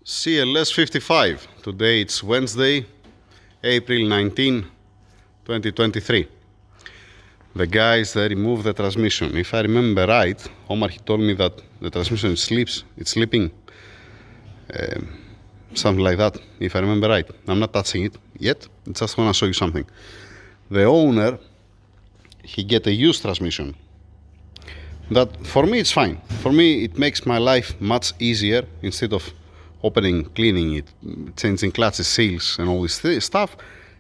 CLS 55. Today it's Wednesday, April 19, 2023. The guys, they removed the transmission. If I remember right, Omar, he told me that the transmission is sleeping, something like that, if I remember right. I'm not touching it yet, just want to show you something. The owner, he get a used transmission. That, for me, it's fine. For me, it makes my life much easier. Instead of opening, cleaning it, changing clutches, seals, and all this stuff,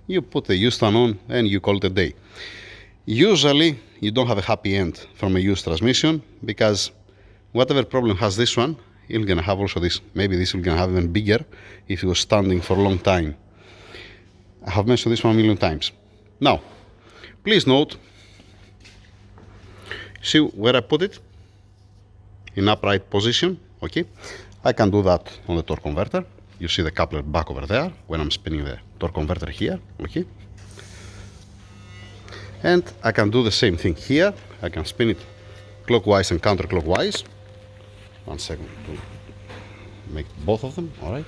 you put the used one on and you call it a day. Usually, you don't have a happy end from a used transmission, because whatever problem has this one, you're gonna have also this. Maybe this will gonna have even bigger if it was standing for a long time. I have mentioned this 1,000,000 times. Now, please note, see where I put it? In upright position, okay? I can do that on the torque converter. You see the coupler back over there when I'm spinning the torque converter here, okay? And I can do the same thing here. I can spin it clockwise and counterclockwise. 1 second to make both of them, all right?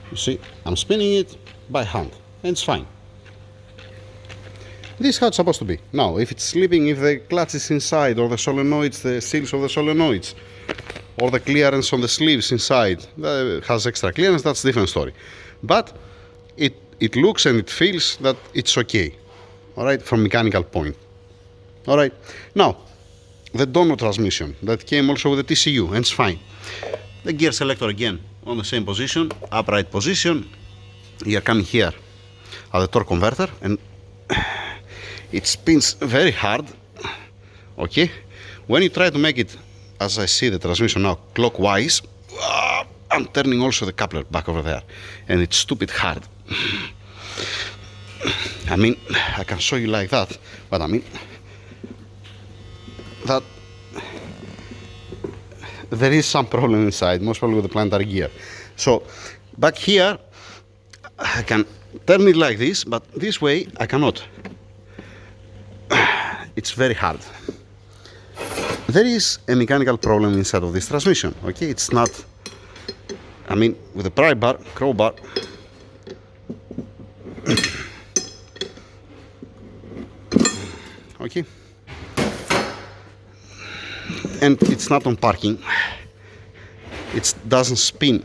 You see, I'm spinning it by hand, and it's fine. This is how it's supposed to be. Now, if it's sleeping, if the clutch is inside, or the solenoids, the seals of the solenoids, or the clearance on the sleeves inside has extra clearance, that's a different story. But it looks and it feels that it's okay, all right, from mechanical point. All right, now, the donor transmission that came also with the TCU, and it's fine. The gear selector again on the same position, upright position. You're coming here at the torque converter, and it spins very hard, okay? When you try to make it, as I see the transmission now, clockwise, I'm turning also the coupler back over there, and it's stupid hard. I mean, I can show you like that, but I mean, that there is some problem inside, most probably with the planetary gear. So, back here, I can turn it like this, but this way I cannot. It's very hard. There is a mechanical problem inside of this transmission, okay? It's not, I mean, with the pry bar, crowbar, okay? And it's not on parking. It doesn't spin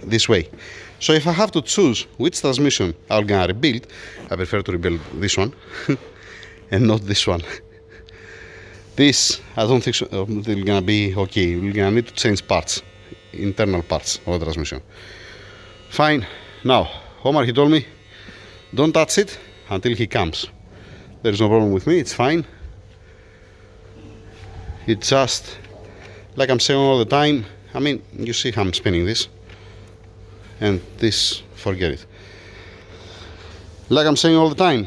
this way. So if I have to choose which transmission I'm gonna rebuild, I prefer to rebuild this one and not this one. This, I don't think so, it's gonna be okay. We're gonna need to change parts, internal parts of the transmission. Fine. Now, Omar, he told me, don't touch it until he comes. There's no problem with me, it's fine. It's just, like I'm saying all the time, I mean, you see how I'm spinning this. And this, forget it. Like I'm saying all the time,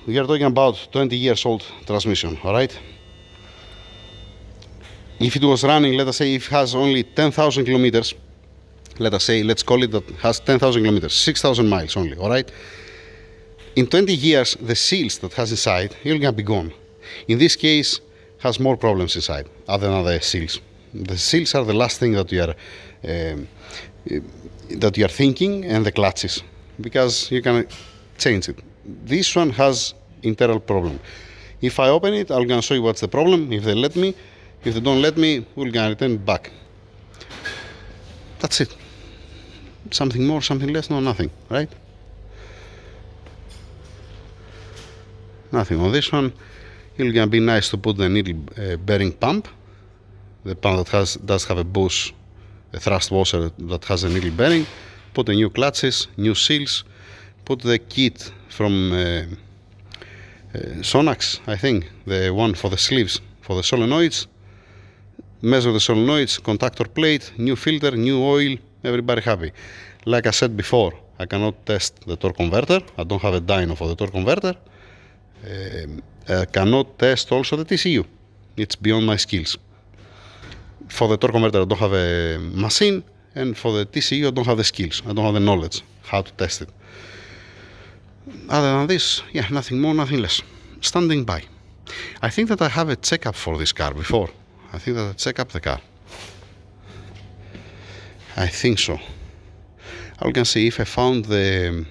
we are talking about 20 years old transmission, all right? If it was running, let us say, if it has only 10,000 kilometers, let us say, let's call it that has 10,000 kilometers, 6,000 miles only, all right? In 20 years, the seals that has inside, you're gonna be gone. In this case, has more problems inside, other than the seals. The seals are the last thing that you are thinking, and the clutches, because you can change it. This one has internal problem. If I open it, I'm gonna show you what's the problem. If they let me, if they don't let me, we're gonna return it back. That's it. Something more, something less? No, nothing, right? Nothing on this one. It's gonna be nice to put the needle bearing pump. The pump that does have a bush, a thrust washer that has a needle bearing. Put the new clutches, new seals. Put the kit from Sonax, I think, the one for the sleeves, for the solenoids. Measure the solenoids, contactor plate, new filter, new oil, everybody happy. Like I said before, I cannot test the torque converter. I don't have a dyno for the torque converter. I cannot test also the TCU. It's beyond my skills. For the torque converter, I don't have a machine, and for the TCU, I don't have the skills. I don't have the knowledge how to test it. Other than this, yeah, nothing more, nothing less. Standing by. I think that I have a checkup for this car before. I think that I check up the car. I think so. I can see if I found the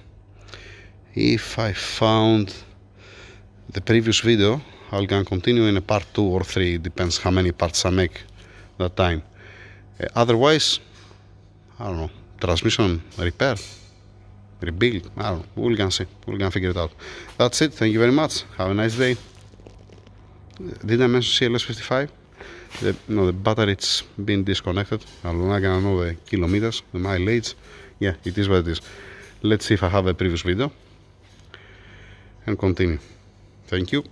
previous video, I can continue in a part 2 or 3, depends how many parts I make that time. Otherwise, I don't know, transmission repair, rebuild, I don't know, we can see, we can figure it out. That's it, thank you very much, have a nice day. Did I mention CLS 55? The battery, it's been disconnected. I'm not gonna know the kilometers, the mileage. Yeah, it is what it is. Let's see if I have a previous video and continue. Thank you.